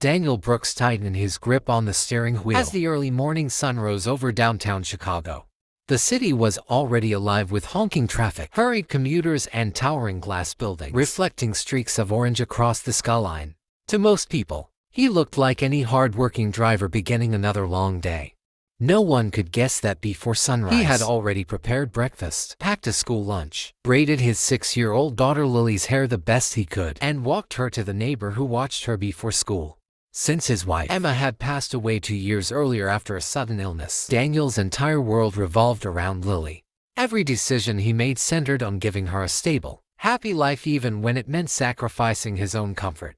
Daniel Brooks tightened his grip on the steering wheel as the early morning sun rose over downtown Chicago. The city was already alive with honking traffic, hurried commuters, and towering glass buildings, reflecting streaks of orange across the skyline. To most people, he looked like any hard-working driver beginning another long day. No one could guess that before sunrise, he had already prepared breakfast, packed a school lunch, braided his 6-year-old daughter Lily's hair the best he could, and walked her to the neighbor who watched her before school. Since his wife, Emma, had passed away 2 years earlier after a sudden illness, Daniel's entire world revolved around Lily. Every decision he made centered on giving her a stable, happy life, even when it meant sacrificing his own comfort.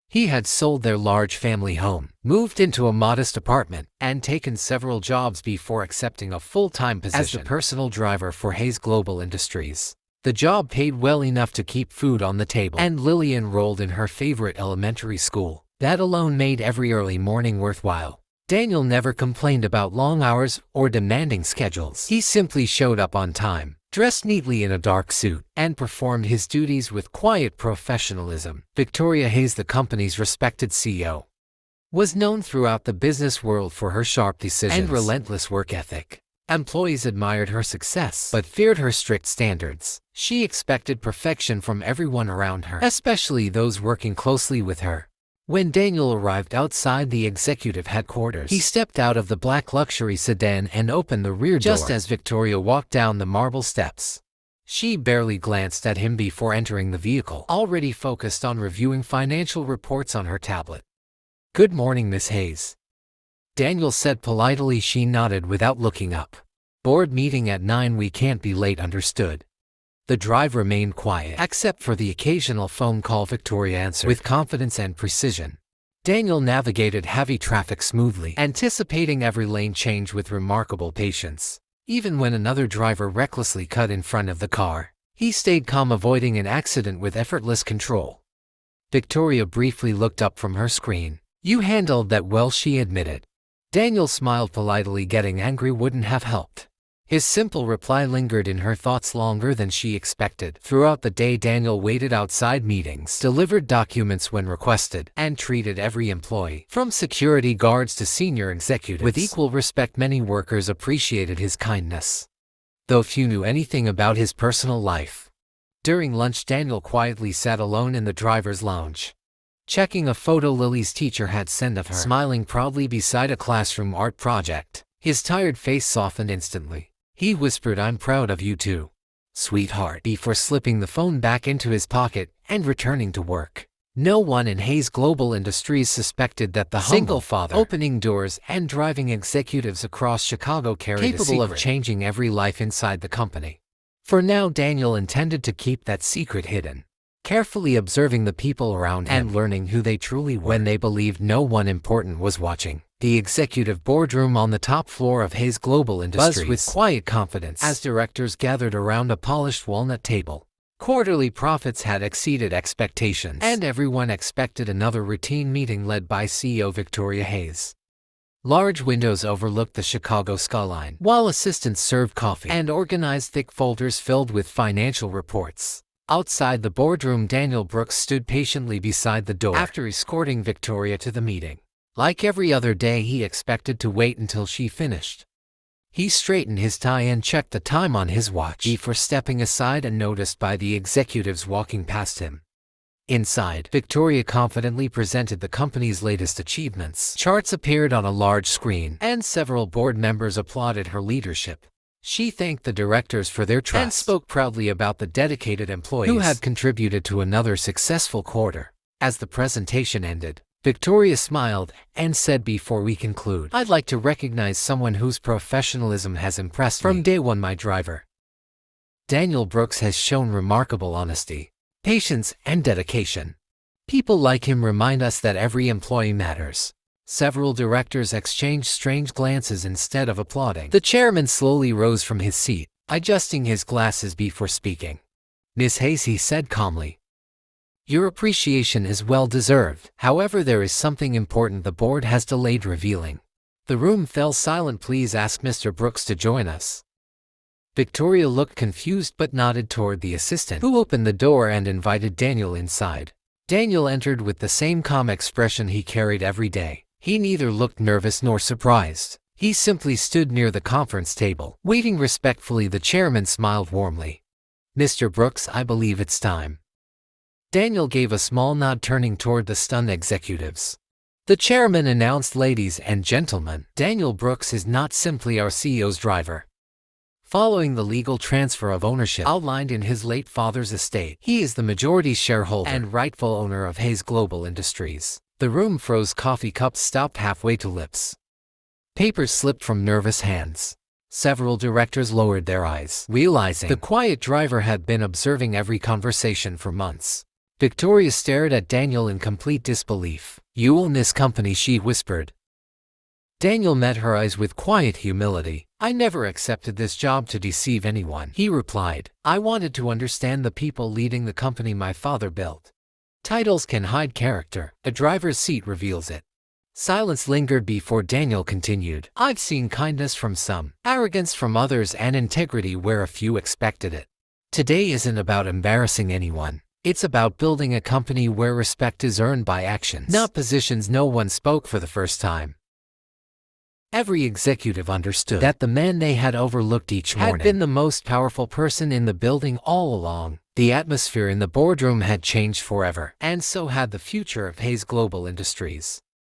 He had sold their large family home, moved into a modest apartment, and taken several jobs before accepting a full-time position as the personal driver for Hayes Global Industries. The job paid well enough to keep food on the table, and Lily enrolled in her favorite elementary school. That alone made every early morning worthwhile. Daniel never complained about long hours or demanding schedules. He simply showed up on time, dressed neatly in a dark suit, and performed his duties with quiet professionalism. Victoria Hayes, the company's respected CEO, was known throughout the business world for her sharp decisions and relentless work ethic. Employees admired her success, but feared her strict standards. She expected perfection from everyone around her, especially those working closely with her. When Daniel arrived outside the executive headquarters, he stepped out of the black luxury sedan and opened the rear door just as Victoria walked down the marble steps. She barely glanced at him before entering the vehicle, already focused on reviewing financial reports on her tablet. "Good morning, Miss Hayes," Daniel said politely. She nodded without looking up. "Board meeting at 9, we can't be late." "Understood." The drive remained quiet, except for the occasional phone call Victoria answered with confidence and precision. Daniel navigated heavy traffic smoothly, anticipating every lane change with remarkable patience. Even when another driver recklessly cut in front of the car, he stayed calm, avoiding an accident with effortless control. Victoria briefly looked up from her screen. "You handled that well," she admitted. Daniel smiled politely. Getting angry wouldn't have helped. His simple reply lingered in her thoughts longer than she expected. Throughout the day, Daniel waited outside meetings, delivered documents when requested, and treated every employee, from security guards to senior executives, with equal respect. Many workers appreciated his kindness, though few knew anything about his personal life. During lunch, Daniel quietly sat alone in the driver's lounge, checking a photo Lily's teacher had sent of her, smiling proudly beside a classroom art project. His tired face softened instantly. He whispered, "I'm proud of you too, sweetheart," before slipping the phone back into his pocket and returning to work. No one in Hayes Global Industries suspected that the single father, opening doors and driving executives across Chicago, carried a secret capable of changing every life inside the company. For now, Daniel intended to keep that secret hidden, carefully observing the people around him and learning who they truly were when they believed no one important was watching. The executive boardroom on the top floor of Hayes Global Industries buzzed with quiet confidence as directors gathered around a polished walnut table. Quarterly profits had exceeded expectations, and everyone expected another routine meeting led by CEO Victoria Hayes. Large windows overlooked the Chicago skyline, while assistants served coffee and organized thick folders filled with financial reports. Outside the boardroom, Daniel Brooks stood patiently beside the door after escorting Victoria to the meeting. Like every other day, he expected to wait until she finished. He straightened his tie and checked the time on his watch before stepping aside and noticed by the executives walking past him. Inside, Victoria confidently presented the company's latest achievements. Charts appeared on a large screen, and several board members applauded her leadership. She thanked the directors for their trust and spoke proudly about the dedicated employees who had contributed to another successful quarter. As the presentation ended, Victoria smiled and said, "Before we conclude, I'd like to recognize someone whose professionalism has impressed me from day one, my driver. Daniel Brooks has shown remarkable honesty, patience, and dedication. People like him remind us that every employee matters." Several directors exchanged strange glances instead of applauding. The chairman slowly rose from his seat, adjusting his glasses before speaking. "Miss Hayes," he said calmly, "your appreciation is well deserved. However, there is something important the board has delayed revealing." The room fell silent. "Please ask Mr. Brooks to join us." Victoria looked confused but nodded toward the assistant, who opened the door and invited Daniel inside. Daniel entered with the same calm expression he carried every day. He neither looked nervous nor surprised. He simply stood near the conference table, waiting respectfully. The chairman smiled warmly. "Mr. Brooks, I believe it's time." Daniel gave a small nod, turning toward the stunned executives. The chairman announced, "Ladies and gentlemen, Daniel Brooks is not simply our CEO's driver. Following the legal transfer of ownership outlined in his late father's estate, he is the majority shareholder and rightful owner of Hayes Global Industries." The room froze. Coffee cups stopped halfway to lips. Papers slipped from nervous hands. Several directors lowered their eyes, realizing the quiet driver had been observing every conversation for months. Victoria stared at Daniel in complete disbelief. "You own this company," she whispered. Daniel met her eyes with quiet humility. "I never accepted this job to deceive anyone," he replied. "I wanted to understand the people leading the company my father built. Titles can hide character. A driver's seat reveals it." Silence lingered before Daniel continued. "I've seen kindness from some, arrogance from others, and integrity where a few expected it. Today isn't about embarrassing anyone. It's about building a company where respect is earned by actions, not positions." No one spoke for the first time. Every executive understood that the man they had overlooked each morning had been the most powerful person in the building all along. The atmosphere in the boardroom had changed forever, and so had the future of Hayes Global Industries.